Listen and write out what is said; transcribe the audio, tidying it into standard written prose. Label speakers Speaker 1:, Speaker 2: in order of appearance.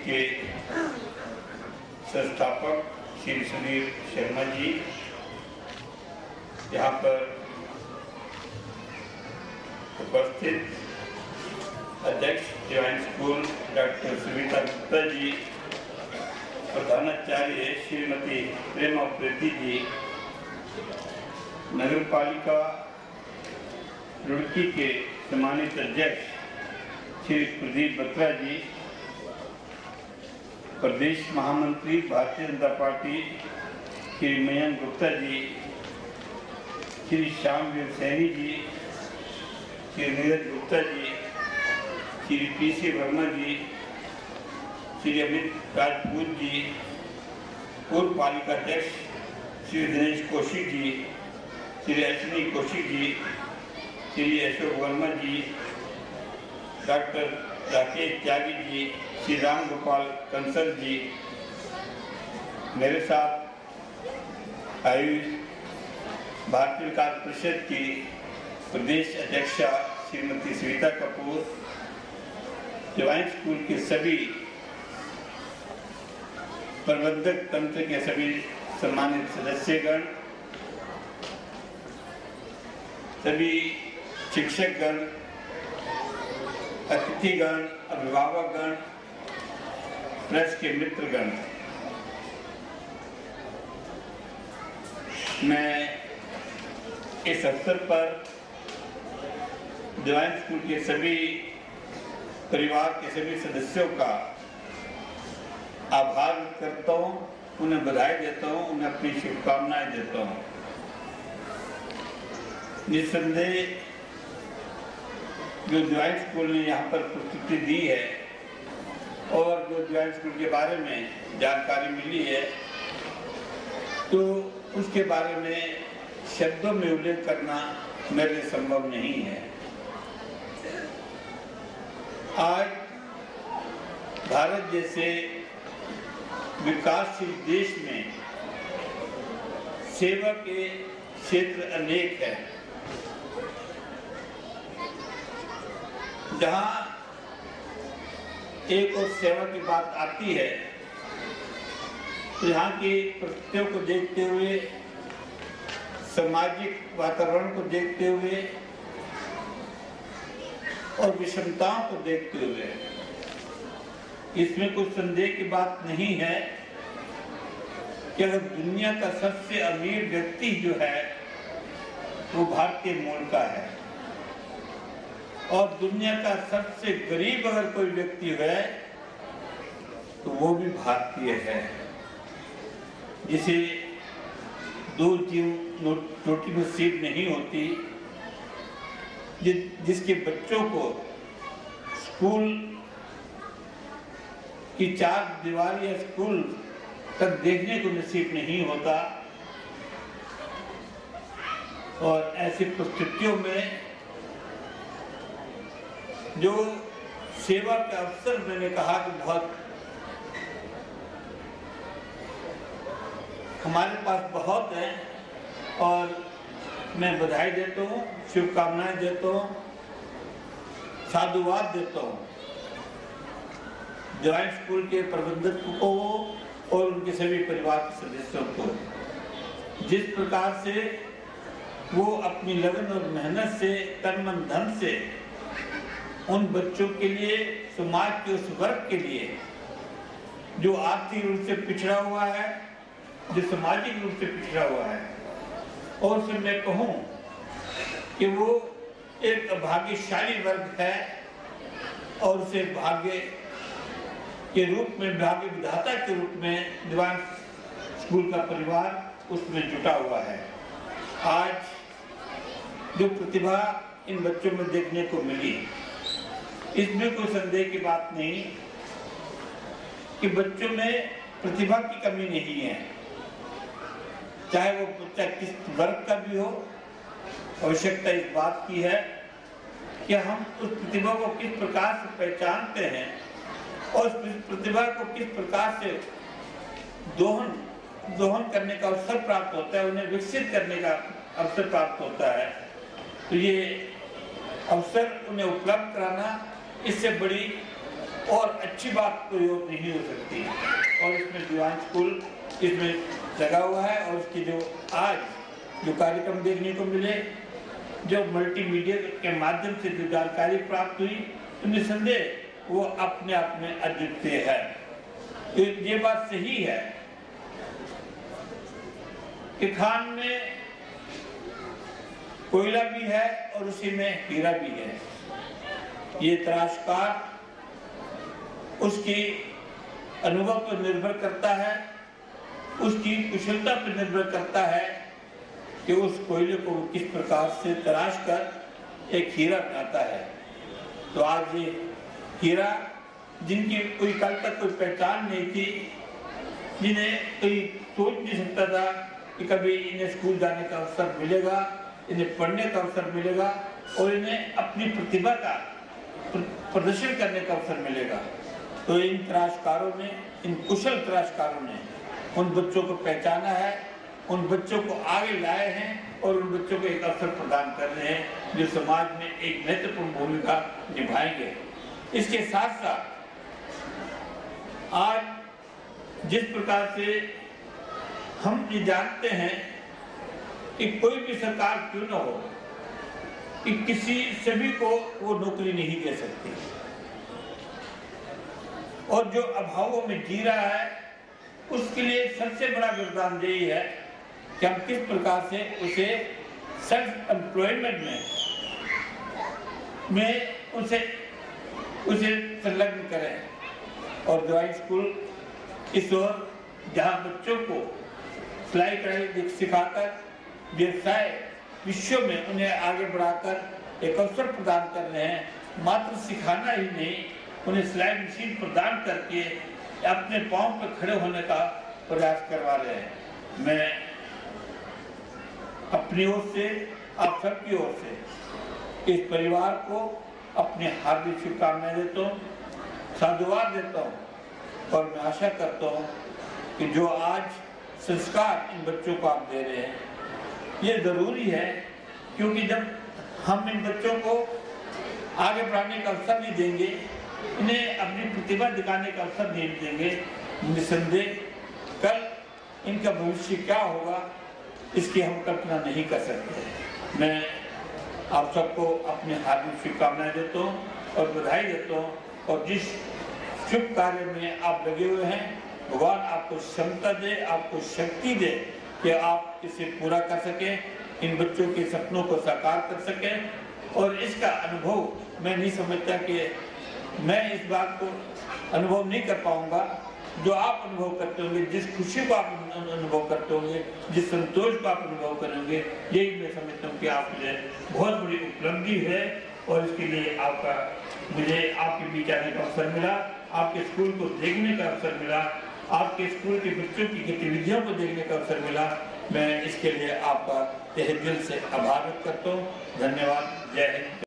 Speaker 1: के संस्थापक श्री सुधीर शर्मा जी, यहाँ पर उपस्थित अध्यक्ष divine school doctor Suvita Gupta ji, प्रधानाचार्य श्रीमती प्रेमा प्रीति जी, नगर पालिका रुड़की के सम्मानित अध्यक्ष श्री प्रदीप बत्रा जी, प्रदेश महामंत्री भारतीय जनता पार्टी श्री मयंक गुप्ता जी, श्री श्यामवीर सैनी जी, श्री नीरज गुप्ता जी, श्री पीसी वर्मा जी, श्री अमित राजपूत जी, पूर्व पालिका अध्यक्ष श्री दिनेश कौशिक जी, श्री अश्विनी कौशिक जी, श्री अशोक वर्मा जी, डॉक्टर राकेश त्यागी जी, श्री राम गोपाल कंसल जी, मेरे साथ आयुष भारतीय विकास परिषद की प्रदेश अध्यक्षा श्रीमती सविता कपूर, डिवाइन स्कूल के सभी प्रबंधक तंत्र के सभी सम्मानित सदस्यगण, सभी शिक्षकगण, अतिथिगण, अभिभावकगण, प्रेस के मित्रगण, मैं इस अवसर पर डिवाइन स्कूल के सभी परिवार के सभी सदस्यों का आभार करता हूँ, उन्हें बधाई देता हूँ, उन्हें अपनी शुभकामनाएं देता हूँ। निस्संदेह जो डिवाइन स्कूल ने यहाँ पर प्रस्तुति दी है और जो डिवाइन स्कूल के बारे में जानकारी मिली है, तो उसके बारे में शब्दों में उल्लेख करना मेरे लिए संभव नहीं है। आज भारत जैसे विकासशील देश में सेवा के क्षेत्र अनेक हैं, जहाँ एक और सेवा की बात आती है तो यहाँ की परिस्थितियों को देखते हुए, सामाजिक वातावरण को देखते हुए और विषमताओं को देखते हुए इसमें कोई संदेह की बात नहीं है कि अगर दुनिया का सबसे अमीर व्यक्ति जो है वो भारतीय मूल का है और दुनिया का सबसे गरीब अगर कोई व्यक्ति है तो वो भी भारतीय है, जिसे दो रोटी नसीब नहीं होती, जिसके बच्चों को स्कूल की चार दीवार या स्कूल तक देखने को नसीब नहीं होता। और ऐसी परिस्थितियों में जो सेवा के अवसर मैंने कहा कि बहुत हमारे पास बहुत है और मैं बधाई देता हूँ, शुभकामनाएं देता हूँ, साधुवाद देता हूँ डिवाइन स्कूल के प्रबंधक को और उनके सभी परिवार के सदस्यों को। जिस प्रकार से वो अपनी लगन और मेहनत से, तन मन धन से उन बच्चों के लिए, समाज के उस वर्ग के लिए जो आर्थिक रूप से पिछड़ा हुआ है, जो सामाजिक रूप से पिछड़ा हुआ है, और उससे मैं कहूँ कि वो एक भाग्यशाली वर्ग है और उसे भाग्य के रूप में, भाग्य विधाता के रूप में डिवाइन स्कूल का परिवार उसमें जुटा हुआ है। आज जो प्रतिभा इन बच्चों में देखने को मिली, इसमें कोई संदेह की बात नहीं कि बच्चों में प्रतिभा की कमी नहीं है, चाहे वो बच्चा किस वर्ग का भी हो। आवश्यकता इस बात की है कि हम उस प्रतिभा को किस प्रकार से पहचानते हैं और उस प्रतिभा को किस प्रकार से दोहन करने का अवसर प्राप्त होता है, उन्हें विकसित करने का अवसर प्राप्त होता है। तो ये अवसर उन्हें उपलब्ध कराना, इससे बड़ी और अच्छी बात कोई और नहीं हो सकती। और इसमें डिवाइन स्कूल इसमें लगा हुआ है और उसकी जो आज जो कार्यक्रम देखने को मिले, जो मल्टीमीडिया के माध्यम से जो जानकारी प्राप्त हुई, तो निसंदेह वो अपने आप में अद्वितीय है। तो ये बात सही है कि खान में कोयला भी है और उसी में हीरा भी है। ये तराशकार उसकी अनुभव पर निर्भर करता है, उसकी कुशलता पर निर्भर करता है कि उस कोयले को किस प्रकार से तराश कर एक हीरा बनाता है। तो आज ये हीरा जिनकी कोई कल तक कोई पहचान नहीं थी, जिन्हें कोई सोच नहीं सकता था कि कभी इन्हें स्कूल जाने का अवसर मिलेगा, इन्हें पढ़ने का अवसर मिलेगा और इन्हें अपनी प्रतिभा का प्रदर्शन करने का अवसर मिलेगा। तो इन तराशकारों ने, इन कुशल तराशकारों ने उन बच्चों को पहचाना है, उन बच्चों को आगे लाए हैं और उन बच्चों को एक अवसर प्रदान कर रहे हैं जो समाज में एक महत्वपूर्ण भूमिका निभाएंगे। इसके साथ साथ आज जिस प्रकार से हम ये जानते हैं कि कोई भी सरकार क्यों न हो कि किसी सभी को वो नौकरी नहीं दे सकती, और जो अभावों में जी रहा है उसके लिए सबसे बड़ा वरदान यही है कि हम किस प्रकार से उसे सेल्फ एम्प्लॉयमेंट में उसे संलग्न करें। और डिवाइन स्कूल इस ओर जहाँ बच्चों को सिलाई कढ़ाई सिखाकर व्यवसाय विश्व में उन्हें आगे बढ़ाकर एक अवसर प्रदान कर रहे हैं। मात्र सिखाना ही नहीं, उन्हें सिलाई मशीन प्रदान करके अपने पांव पर खड़े होने का प्रयास करवा रहे हैं। मैं अपनी ओर से, आप सबकी ओर से इस परिवार को अपनी हार्दिक शुभकामनाएं देता हूँ, साधुवाद देता हूँ और मैं आशा करता हूँ कि जो आज संस्कार इन बच्चों को आप दे रहे हैं ये ज़रूरी है, क्योंकि जब हम इन बच्चों को आगे बढ़ाने का अवसर नहीं देंगे, इन्हें अपनी प्रतिभा दिखाने का अवसर नहीं देंगे, निसंदेह कल इनका भविष्य क्या होगा इसकी हम कल्पना नहीं कर सकते। मैं आप सबको अपने हार्दिक शुभकामनाएं देता हूँ और बधाई देता हूँ, और जिस शुभ कार्य में आप लगे हुए हैं भगवान आपको क्षमता दे, आपको शक्ति दे कि आप इसे पूरा कर सकें, इन बच्चों के सपनों को साकार कर सकें। और इसका अनुभव मैं नहीं समझता कि मैं इस बात को अनुभव नहीं कर पाऊंगा जो आप अनुभव करते होंगे, जिस खुशी को आप अनुभव करते होंगे, जिस संतोष को आप अनुभव करेंगे, यही मैं समझता हूँ कि आप मुझे बहुत बड़ी उपलब्धि है। और इसके लिए मुझे आपके बीच आने का अवसर मिला, आपके स्कूल को देखने का अवसर मिला, आपके स्कूल के बच्चों की गतिविधियों को देखने का अवसर मिला। मैं इसके लिए आपका तहे दिल से आभार व्यक्त करता हूँ। धन्यवाद। जय हिंद।